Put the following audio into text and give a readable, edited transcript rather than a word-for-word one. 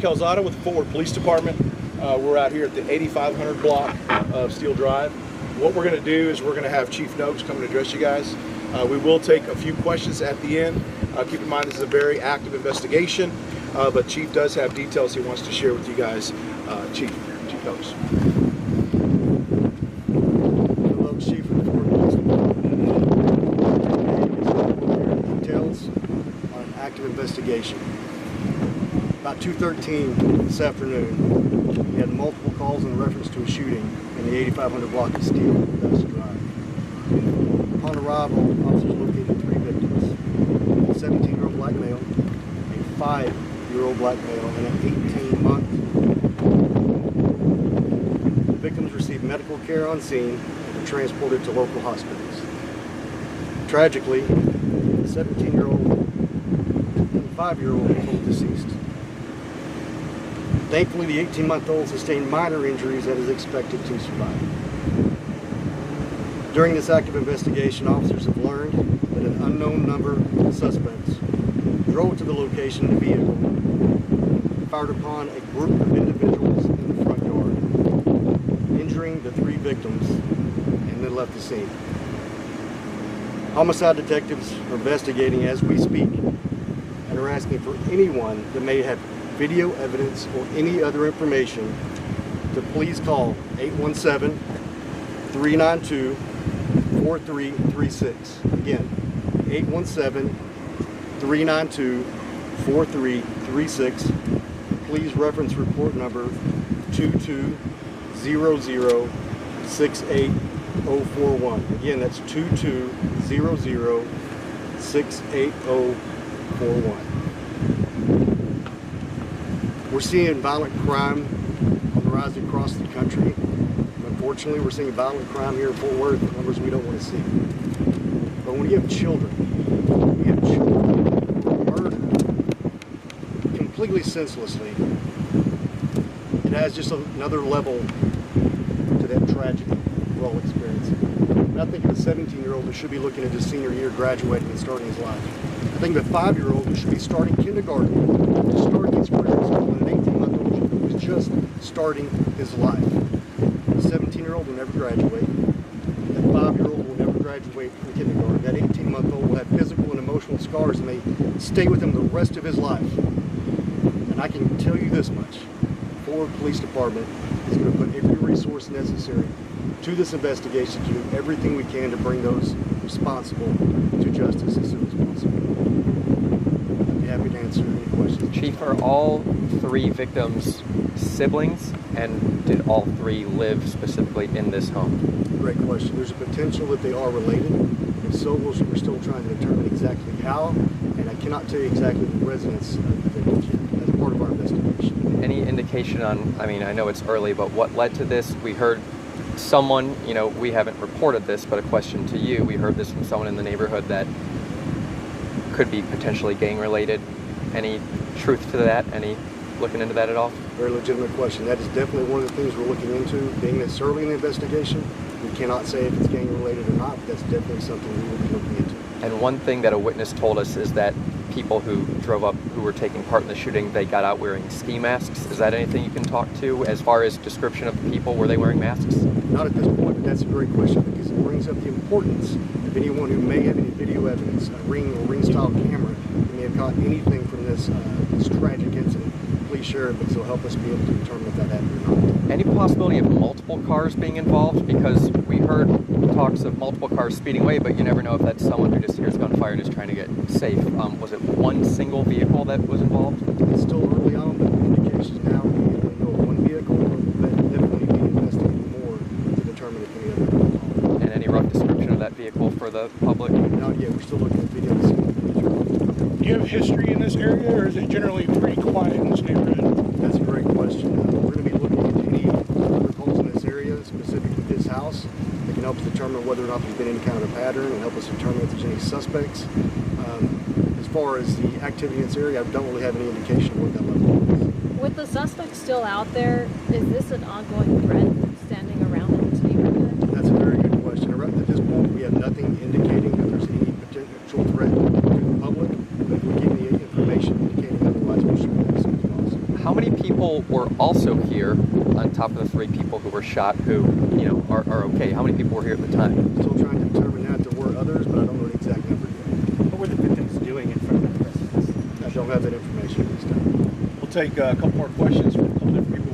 Calzada with the Forward Police Department. We're out here at the 8500 block of Steel Drive. What we're going to do is we're going to have Chief Noakes come and address you guys. We will take a few questions at the end. Keep in mind this is a very active investigation, but Chief does have details he wants to share with you guys. Chief Noakes. Hello, Chief of the Forward Police Department. Details on an active investigation. About 2:13 this afternoon, we had multiple calls in reference to a shooting in the 8500 block of Steel Drive. Upon arrival, officers located 3 victims: a 17-year-old black male, a 5-year-old black male, and an 18-month. The victims received medical care on scene and were transported to local hospitals. Tragically, the 17-year-old and 5-year-old were both deceased. Thankfully, the 18-month-old sustained minor injuries that is expected to survive. During this active investigation, officers have learned that an unknown number of suspects drove to the location in a vehicle, fired upon a group of individuals in the front yard, injuring the 3 victims, and then left the scene. Homicide detectives are investigating as we speak and are asking for anyone that may have video evidence or any other information to please call 817-392-4336. Again, 817-392-4336. Please reference report number 2200-68041. Again, that's 2200-68041. We're seeing violent crime on the rise across the country. Unfortunately, we're seeing violent crime here in Fort Worth at numbers we don't want to see. But when you have children who are murdered completely senselessly, it adds just another level to that tragedy we're all experiencing. And I think of a 17-year-old who should be looking at his senior year, graduating and starting his life. I think of a 5-year-old who should be starting kindergarten, just starting his career in school, and an 18-month-old who was just starting his life. The 17-year-old will never graduate. That 5-year-old will never graduate from kindergarten. That 18-month-old will have physical and emotional scars, and they stay with him the rest of his life. And I can tell you this much: the Forward Police Department is going to put every resource necessary to this investigation to do everything we can to bring those responsible to justice as soon as possible. I'd be happy to answer any questions. Chief, are all 3 victims siblings, and did all 3 live specifically in this home? Great question. There's a potential that they are related. If so, we're still trying to determine exactly how, and I cannot tell you exactly the residence of the victims yet. That's part of our investigation. Any indication on, I mean, I know it's early, but what led to this? We heard someone, you know, we haven't reported this, but a question to you. We heard this from someone in the neighborhood that could be potentially gang related. Any truth to that? Any looking into that at all? Very legitimate question. That is definitely one of the things we're looking into. Being this early in the investigation, we cannot say if it's gang related or not, but that's definitely something we will be looking into. And one thing that a witness told us is that people who drove up, who were taking part in the shooting, they got out wearing ski masks. Is that anything you can talk to as far as description of the people? Were they wearing masks? Not at this point, but that's a great question because it brings up the importance of anyone who may have any video evidence, a ring or ring-style camera, that may have caught anything from this tragic incident. Please share it, because it'll help us be able to determine if that happened or not. Any possibility of multiple cars being involved? Because we heard talks of multiple cars speeding away, but you never know if that's someone who just hears gunfire and is trying to get safe. Was it one single vehicle that was involved? It's still early on, but the indications now we only know of one vehicle, but definitely be investigating more to determine if any other are involved. And any rough description of that vehicle for the public? Not yet. We're still looking at videos. Do you have history in this area, or is it generally pretty quiet in this neighborhood? That's a great question. We're going to be looking at any other calls in this area, specifically this house, that can help us determine whether or not there's been any kind of a pattern and help us determine if there's any suspects. As far as the activity in this area, I don't really have any indication of what that level is. With the suspects still out there, is this an ongoing threat standing around in this neighborhood? That's a very good question. At this point, we have nothing indicating that there's any potential threat to the public, but if we give any information indicating otherwise, we'll share it as soon as possible. How many people were also here on top of the 3 people who were shot who, are okay? How many people were here at the time? Still trying to determine that. There were others, but I don't know the exact number yet. What were the victims doing in front of the residence? I don't have that information at this time. We'll take a couple more questions from a couple different people